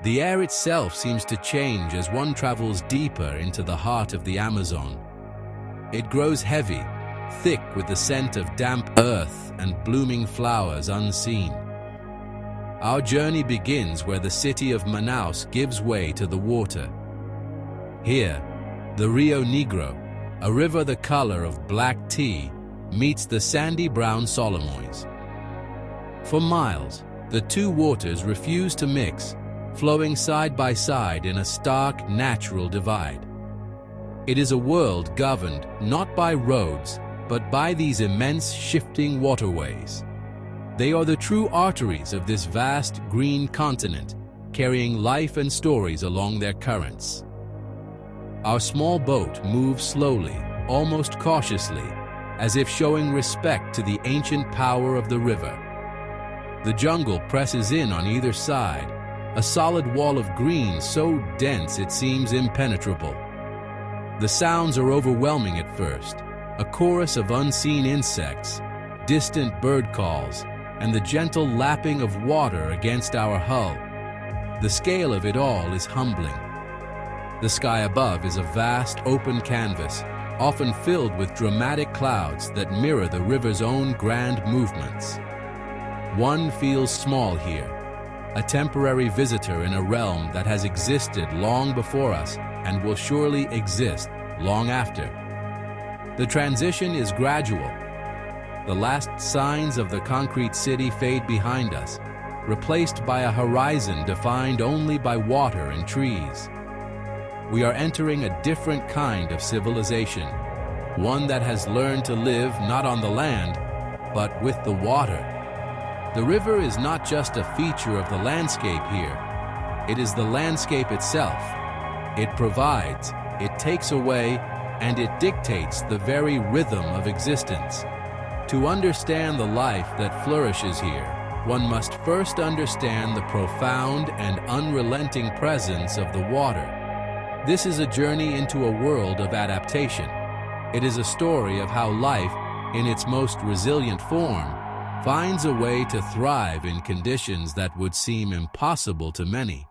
The air itself seems to change as one travels deeper into the heart of the Amazon. It grows heavy, thick with the scent of damp earth and blooming flowers unseen. Our journey begins where the city of Manaus gives way to the water. Here, the Rio Negro, a river the color of black tea, meets the sandy brown Solimoes. For miles, the two waters refuse to mix, flowing side by side in a stark natural divide. It is a world governed not by roads, but by these immense shifting waterways. They are the true arteries of this vast green continent, carrying life and stories along their currents. Our small boat moves slowly, almost cautiously, as if showing respect to the ancient power of the river. The jungle presses in on either side, a solid wall of green so dense it seems impenetrable. The sounds are overwhelming at first, a chorus of unseen insects, distant bird calls, and the gentle lapping of water against our hull. The scale of it all is humbling. The sky above is a vast open canvas, often filled with dramatic clouds that mirror the river's own grand movements. One feels small here, a temporary visitor in a realm that has existed long before us and will surely exist long after. The transition is gradual. The last signs of the concrete city fade behind us, replaced by a horizon defined only by water and trees. We are entering a different kind of civilization, one that has learned to live not on the land, but with the water. The river is not just a feature of the landscape here. It is the landscape itself. It provides, it takes away, and it dictates the very rhythm of existence. To understand the life that flourishes here, one must first understand the profound and unrelenting presence of the water. This is a journey into a world of adaptation. It is a story of how life, in its most resilient form, finds a way to thrive in conditions that would seem impossible to many.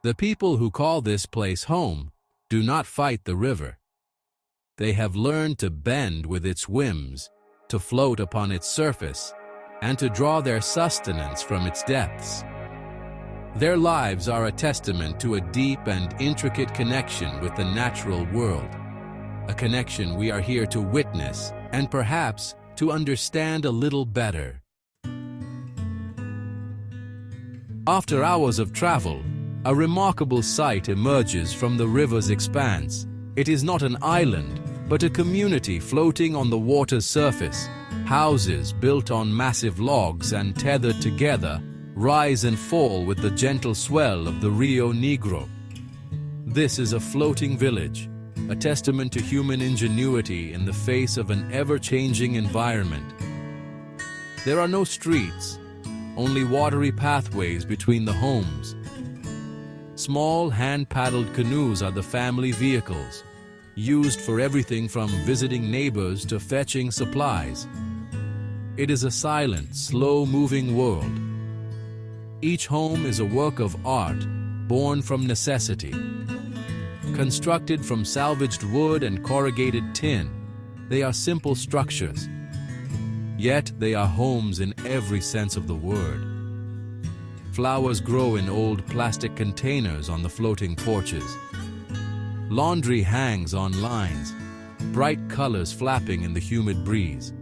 The people who call this place home do not fight the river. They have learned to bend with its whims, to float upon its surface, and to draw their sustenance from its depths. Their lives are a testament to a deep and intricate connection with the natural world, a connection we are here to witness and perhaps to understand a little better. After hours of travel, a remarkable sight emerges from the river's expanse. It is not an island, but a community floating on the water's surface. Houses built on massive logs and tethered together rise and fall with the gentle swell of the Rio Negro. This is a floating village, a testament to human ingenuity in the face of an ever-changing environment. There are no streets, only watery pathways between the homes. Small hand-paddled canoes are the family vehicles, used for everything from visiting neighbors to fetching supplies. It is a silent, slow-moving world. Each home is a work of art, born from necessity. Constructed from salvaged wood and corrugated tin, they are simple structures. Yet they are homes in every sense of the word. Flowers grow in old plastic containers on the floating porches. Laundry hangs on lines, bright colors flapping in the humid breeze.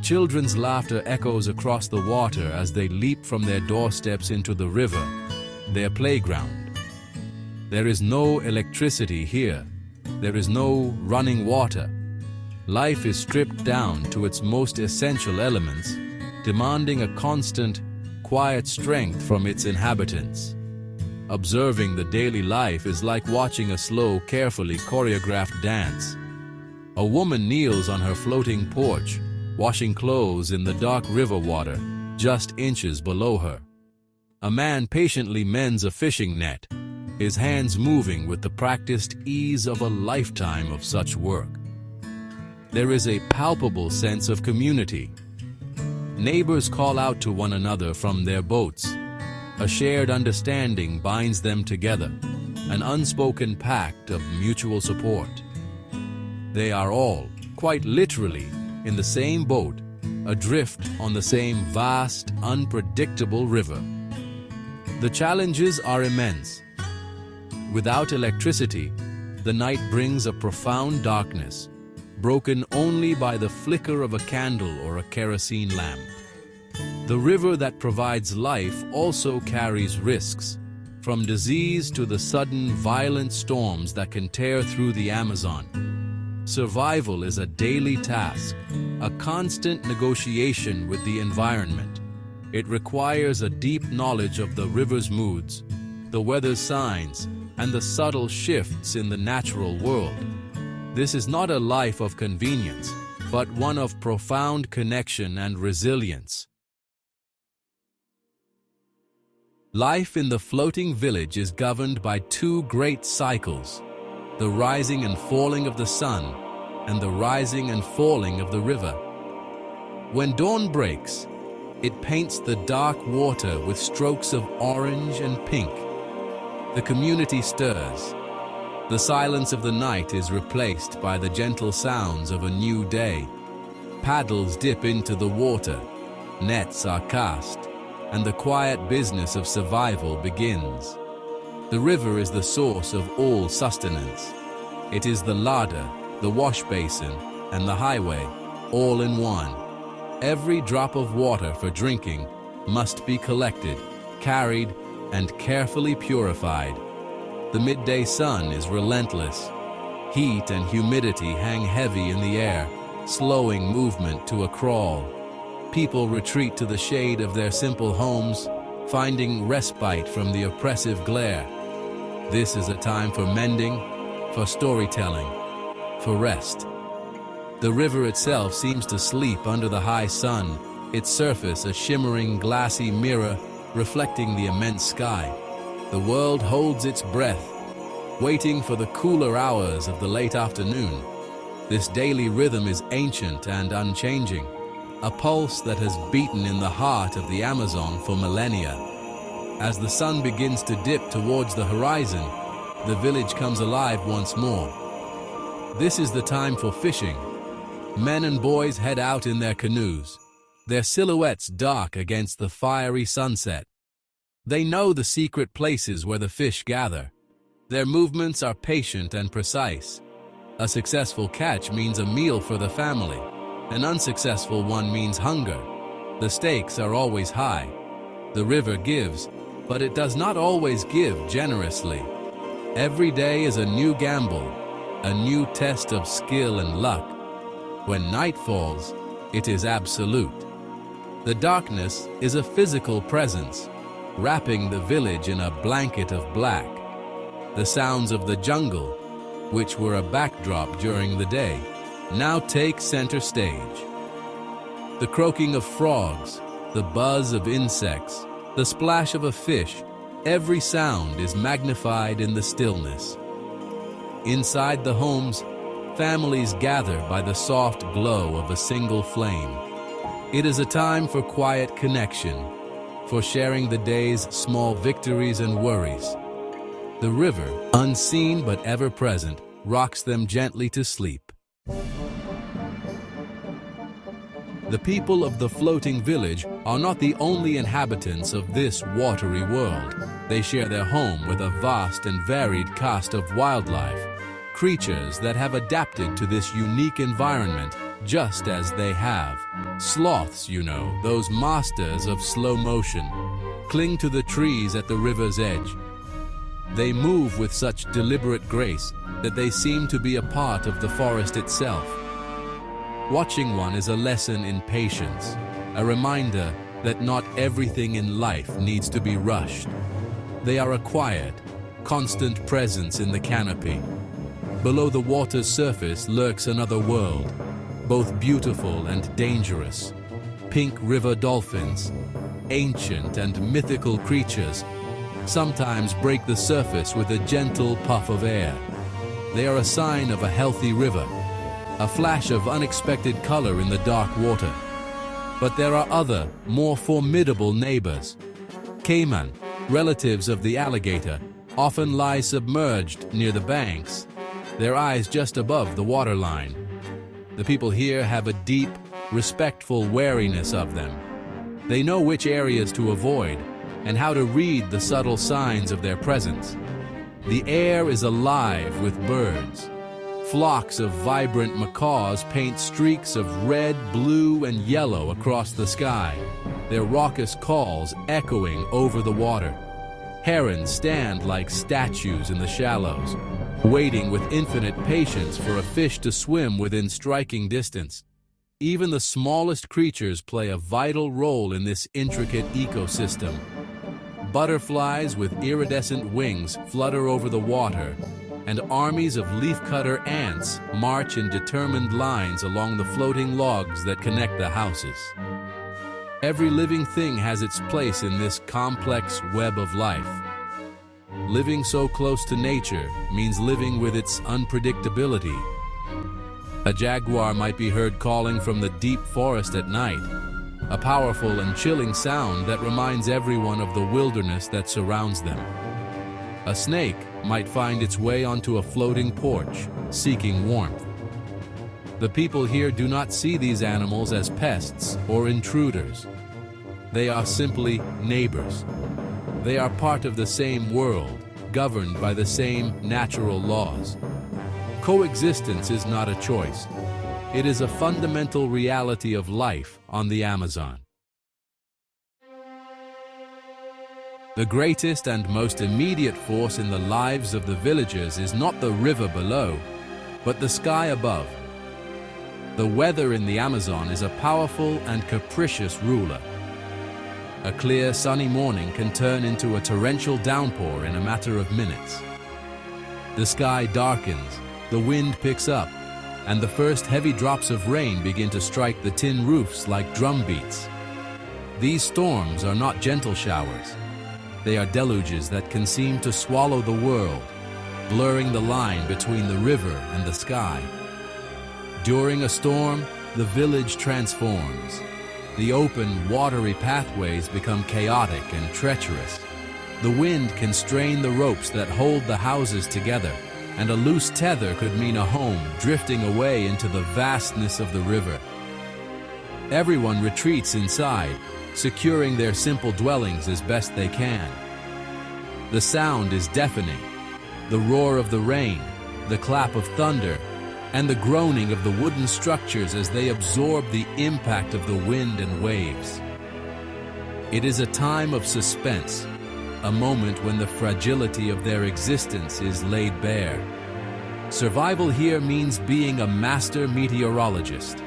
Children's laughter echoes across the water as they leap from their doorsteps into the river, their playground. There is no electricity here. There is no running water. Life is stripped down to its most essential elements, demanding a constant, quiet strength from its inhabitants. Observing the daily life is like watching a slow, carefully choreographed dance. A woman kneels on her floating porch, washing clothes in the dark river water just inches below her. A man patiently mends a fishing net, his hands moving with the practiced ease of a lifetime of such work. There is a palpable sense of community. Neighbors call out to one another from their boats. A shared understanding binds them together, an unspoken pact of mutual support. They are all, quite literally, in the same boat, adrift on the same vast, unpredictable river. The challenges are immense. Without electricity, the night brings a profound darkness, broken only by the flicker of a candle or a kerosene lamp. The river that provides life also carries risks, from disease to the sudden violent storms that can tear through the Amazon. Survival is a daily task, a constant negotiation with the environment. It requires a deep knowledge of the river's moods, the weather's signs, and the subtle shifts in the natural world. This is not a life of convenience, but one of profound connection and resilience. Life in the floating village is governed by two great cycles: the rising and falling of the sun, and the rising and falling of the river. When dawn breaks, it paints the dark water with strokes of orange and pink. The community stirs. The silence of the night is replaced by the gentle sounds of a new day. Paddles dip into the water, nets are cast, and the quiet business of survival begins. The river is the source of all sustenance. It is the larder, the wash basin, and the highway, all in one. Every drop of water for drinking must be collected, carried, and carefully purified. The midday sun is relentless. Heat and humidity hang heavy in the air, slowing movement to a crawl. People retreat to the shade of their simple homes, finding respite from the oppressive glare. This is a time for mending, for storytelling, for rest. The river itself seems to sleep under the high sun, its surface a shimmering glassy mirror reflecting the immense sky. The world holds its breath, waiting for the cooler hours of the late afternoon. This daily rhythm is ancient and unchanging, a pulse that has beaten in the heart of the Amazon for millennia. As the sun begins to dip towards the horizon, the village comes alive once more. This is the time for fishing. Men and boys head out in their canoes, their silhouettes dark against the fiery sunset. They know the secret places where the fish gather. Their movements are patient and precise. A successful catch means a meal for the family. An unsuccessful one means hunger. The stakes are always high. The river gives, but it does not always give generously. Every day is a new gamble, a new test of skill and luck. When night falls, it is absolute. The darkness is a physical presence, wrapping the village in a blanket of black. The sounds of the jungle, which were a backdrop during the day, now take center stage. The croaking of frogs, the buzz of insects, the splash of a fish, every sound is magnified in the stillness. Inside the homes, families gather by the soft glow of a single flame. It is a time for quiet connection, for sharing the day's small victories and worries. The river, unseen but ever present, rocks them gently to sleep. The people of the floating village are not the only inhabitants of this watery world. They share their home with a vast and varied cast of wildlife, creatures that have adapted to this unique environment just as they have. Sloths, you know, those masters of slow motion, cling to the trees at the river's edge. They move with such deliberate grace that they seem to be a part of the forest itself. Watching one is a lesson in patience, a reminder that not everything in life needs to be rushed. They are a quiet, constant presence in the canopy. Below the water's surface lurks another world, both beautiful and dangerous. Pink river dolphins, ancient and mythical creatures, sometimes break the surface with a gentle puff of air. They are a sign of a healthy river, a flash of unexpected color in the dark water. But there are other, more formidable neighbors. Caiman, Relatives of the alligator often lie submerged near the banks, their eyes just above the waterline. The people here have a deep, respectful wariness of them. They know which areas to avoid and how to read the subtle signs of their presence. The air is alive with birds. Flocks of vibrant macaws paint streaks of red, blue, and yellow across the sky, their raucous calls echoing over the water. Herons stand like statues in the shallows, waiting with infinite patience for a fish to swim within striking distance. Even the smallest creatures play a vital role in this intricate ecosystem. Butterflies with iridescent wings flutter over the water, and armies of leafcutter ants march in determined lines along the floating logs that connect the houses. Every living thing has its place in this complex web of life. Living so close to nature means living with its unpredictability. A jaguar might be heard calling from the deep forest at night, a powerful and chilling sound that reminds everyone of the wilderness that surrounds them. A snake might find its way onto a floating porch, seeking warmth. The people here do not see these animals as pests or intruders. They are simply neighbors. They are part of the same world, governed by the same natural laws. Coexistence is not a choice. It is a fundamental reality of life on the Amazon. The greatest and most immediate force in the lives of the villagers is not the river below, but the sky above. The weather in the Amazon is a powerful and capricious ruler. A clear, sunny morning can turn into a torrential downpour in a matter of minutes. The sky darkens, the wind picks up, and the first heavy drops of rain begin to strike the tin roofs like drum beats. These storms are not gentle showers. They are deluges that can seem to swallow the world, blurring the line between the river and the sky. During a storm, the village transforms. The open, watery pathways become chaotic and treacherous. The wind can strain the ropes that hold the houses together, and a loose tether could mean a home drifting away into the vastness of the river. Everyone retreats inside, securing their simple dwellings as best they can. The sound is deafening. The roar of the rain, the clap of thunder, and the groaning of the wooden structures as they absorb the impact of the wind and waves. It is a time of suspense, a moment when the fragility of their existence is laid bare. Survival here means being a master meteorologist.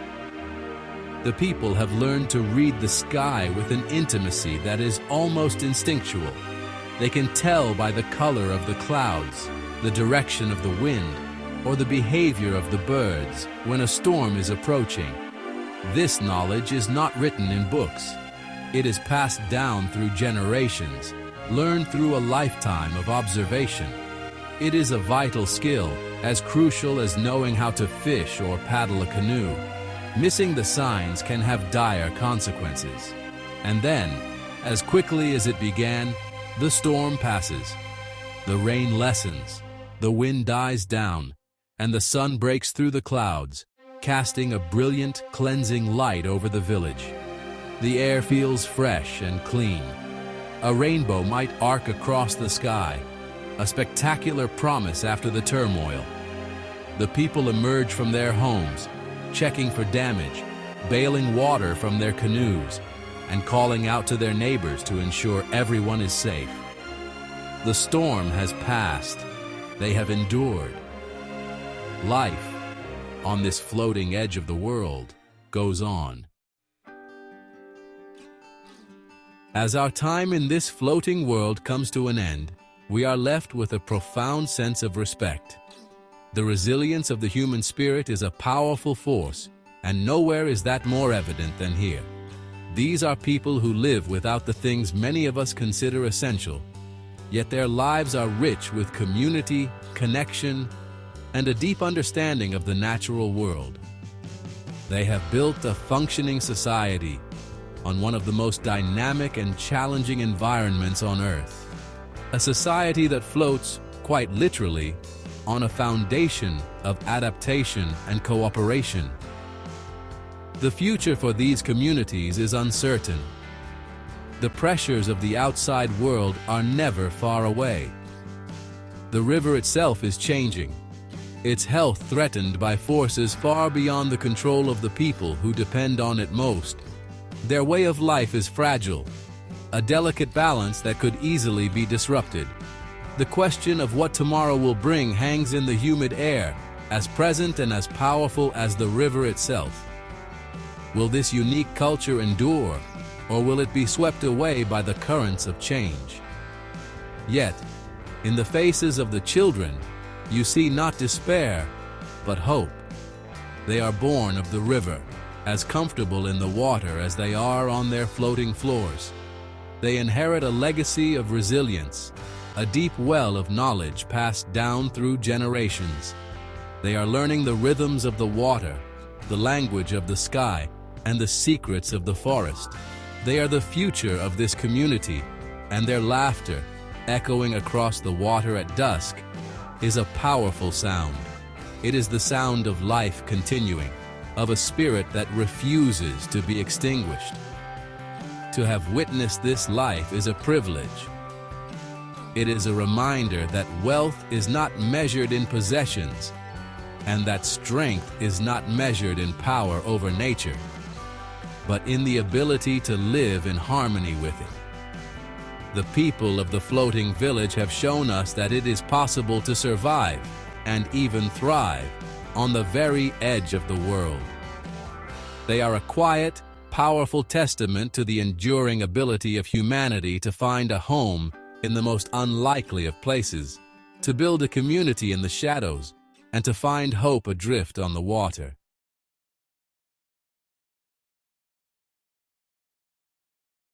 The people have learned to read the sky with an intimacy that is almost instinctual. They can tell by the color of the clouds, the direction of the wind, or the behavior of the birds when a storm is approaching. This knowledge is not written in books. It is passed down through generations, learned through a lifetime of observation. It is a vital skill, as crucial as knowing how to fish or paddle a canoe. Missing the signs can have dire consequences. And then, as quickly as it began, the storm passes. The rain lessens, the wind dies down, and the sun breaks through the clouds, casting a brilliant, cleansing light over the village. The air feels fresh and clean. A rainbow might arc across the sky, a spectacular promise after the turmoil. The people emerge from their homes, checking for damage, bailing water from their canoes, and calling out to their neighbors to ensure everyone is safe. The storm has passed. They have endured. Life, on this floating edge of the world, goes on. As our time in this floating world comes to an end, we are left with a profound sense of respect. The resilience of the human spirit is a powerful force, and nowhere is that more evident than here. These are people who live without the things many of us consider essential, yet their lives are rich with community, connection, and a deep understanding of the natural world. They have built a functioning society on one of the most dynamic and challenging environments on Earth. a society that floats, quite literally, on a foundation of adaptation and cooperation. The future for these communities is uncertain. The pressures of the outside world are never far away. The river itself is changing, its health threatened by forces far beyond the control of the people who depend on it most. Their way of life is fragile, a delicate balance that could easily be disrupted. The question of what tomorrow will bring hangs in the humid air, as present and as powerful as the river itself. Will this unique culture endure, or will it be swept away by the currents of change? Yet, in the faces of the children, you see not despair, but hope. They are born of the river, as comfortable in the water as they are on their floating floors. They inherit a legacy of resilience, a deep well of knowledge passed down through generations. They are learning the rhythms of the water, the language of the sky, and the secrets of the forest. They are the future of this community, and their laughter, echoing across the water at dusk, is a powerful sound. It is the sound of life continuing, of a spirit that refuses to be extinguished. To have witnessed this life is a privilege. It is a reminder that wealth is not measured in possessions, and that strength is not measured in power over nature, but in the ability to live in harmony with it. The people of the floating village have shown us that it is possible to survive and even thrive on the very edge of the world. They are a quiet, powerful testament to the enduring ability of humanity to find a home in the most unlikely of places, to build a community in the shadows, and to find hope adrift on the water.